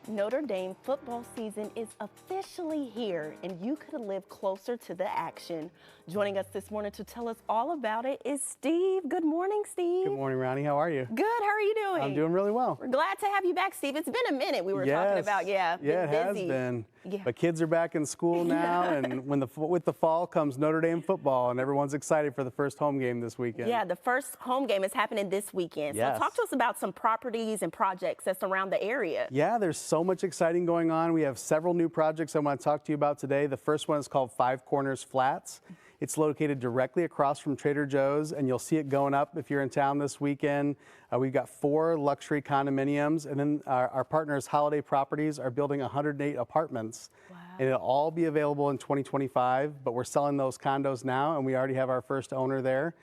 Notre Dame football season is officially here, and you could live closer to the action. Joining us this morning to tell us all about it is Steve. Good morning, Steve. Good morning, Ronnie. How are you? Good. How are you doing? I'm doing really well. We're glad to have you back, Steve. It's been a minute. We were talking about, Yeah, it has busy. been. Yeah. But kids are back in school now, and with the fall comes Notre Dame football, and everyone's excited for the first home game this weekend. Yeah, the first home game is happening this weekend. Yes. So talk to us about some properties and projects that surround the area. Yeah, there's so much exciting going on. We have several new projects I want to talk to you about today. The first one is called Five Corners Flats. It's located directly across from Trader Joe's, and you'll see it going up if you're in town this weekend. We've got 4 luxury condominiums, and then our partners, Holiday Properties, are building 108 apartments. Wow. And it'll all be available in 2025, but we're selling those condos now, and we already have our first owner there.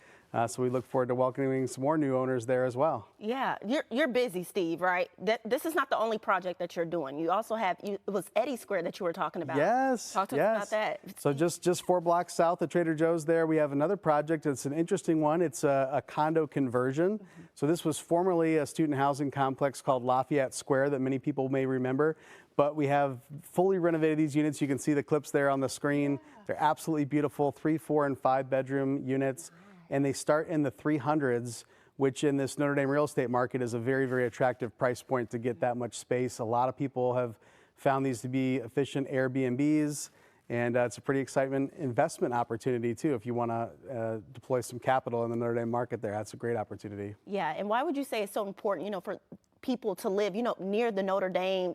So we look forward to welcoming some more new owners there as well. Yeah, you're busy, Steve, right? This is not the only project that you're doing. You also have, it was Eddie Square that you were talking about. Yes. Talk to us about that. So just 4 blocks south of Trader Joe's there, we have another project. It's an interesting one. It's a condo conversion. So this was formerly a student housing complex called Lafayette Square that many people may remember. But we have fully renovated these units. You can see the clips there on the screen. Yeah. They're absolutely beautiful, 3, 4, and 5 bedroom units. And they start in the 300s, which in this Notre Dame real estate market is a very, very attractive price point to get that much space. A lot of people have found these to be efficient Airbnbs, and it's a pretty exciting investment opportunity too. If you want to deploy some capital in the Notre Dame market there, that's a great opportunity. Yeah, and why would you say it's so important, for people to live, near the Notre Dame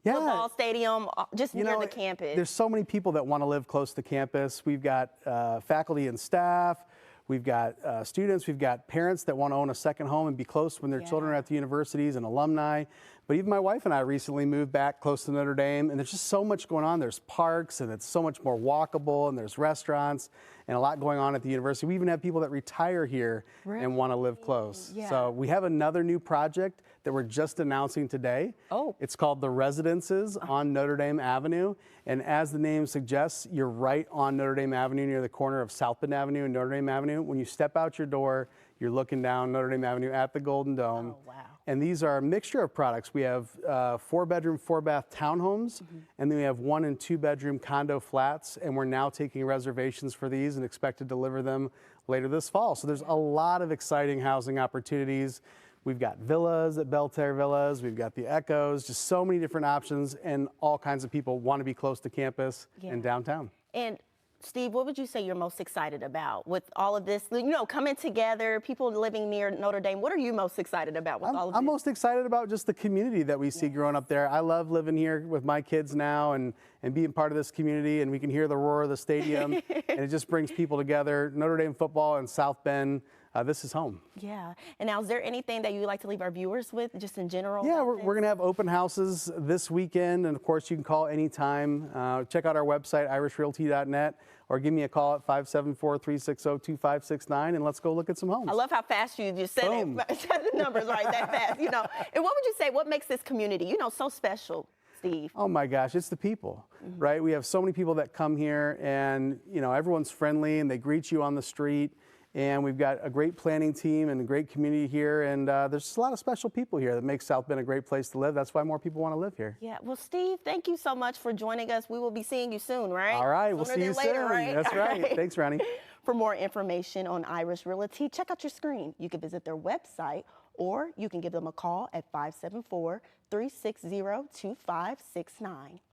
football stadium, just near the campus? There's so many people that want to live close to campus. We've got faculty and staff. We've got students, we've got parents that want to own a second home and be close when their children are at the universities, and alumni. But even my wife and I recently moved back close to Notre Dame, and there's just so much going on. There's parks, and it's so much more walkable, and there's restaurants, and a lot going on at the university. We even have people that retire here and want to live close. Yeah. So we have another new project that we're just announcing today. Oh. It's called The Residences on Notre Dame Avenue. And as the name suggests, you're right on Notre Dame Avenue near the corner of South Bend Avenue and Notre Dame Avenue. When you step out your door, you're looking down Notre Dame Avenue at the Golden Dome. Oh, wow. And these are a mixture of products. We have 4-bedroom, 4-bath townhomes, and then we have 1- and 2-bedroom condo flats. And we're now taking reservations for these and expect to deliver them later this fall. So there's a lot of exciting housing opportunities. We've got villas at Belterre Villas. We've got the Echoes, just so many different options, and all kinds of people want to be close to campus and downtown. And Steve, what would you say you're most excited about with all of this, coming together, people living near Notre Dame? What are you most excited about with all of this? I'm most excited about just the community that we see growing up there. I love living here with my kids now and being part of this community, and we can hear the roar of the stadium, and it just brings people together. Notre Dame football and South Bend. This is home. Yeah. And now, is there anything that you would like to leave our viewers with, just in general? Yeah, we're going to have open houses this weekend. And, of course, you can call anytime. Check out our website, irishrealty.net, or give me a call at 574-360-2569, and let's go look at some homes. I love how fast you just said said the numbers right that fast, And what would you say, what makes this community, so special, Steve? Oh my gosh, it's the people, right? We have so many people that come here, and, everyone's friendly, and they greet you on the street. And we've got a great planning team and a great community here. And there's just a lot of special people here that make South Bend a great place to live. That's why more people want to live here. Yeah. Well, Steve, thank you so much for joining us. We will be seeing you soon, right? All right. We'll see you later, soon. right? That's right. Thanks, Ronnie. For more information on Irish Realty, check out your screen. You can visit their website, or you can give them a call at 574-360-2569.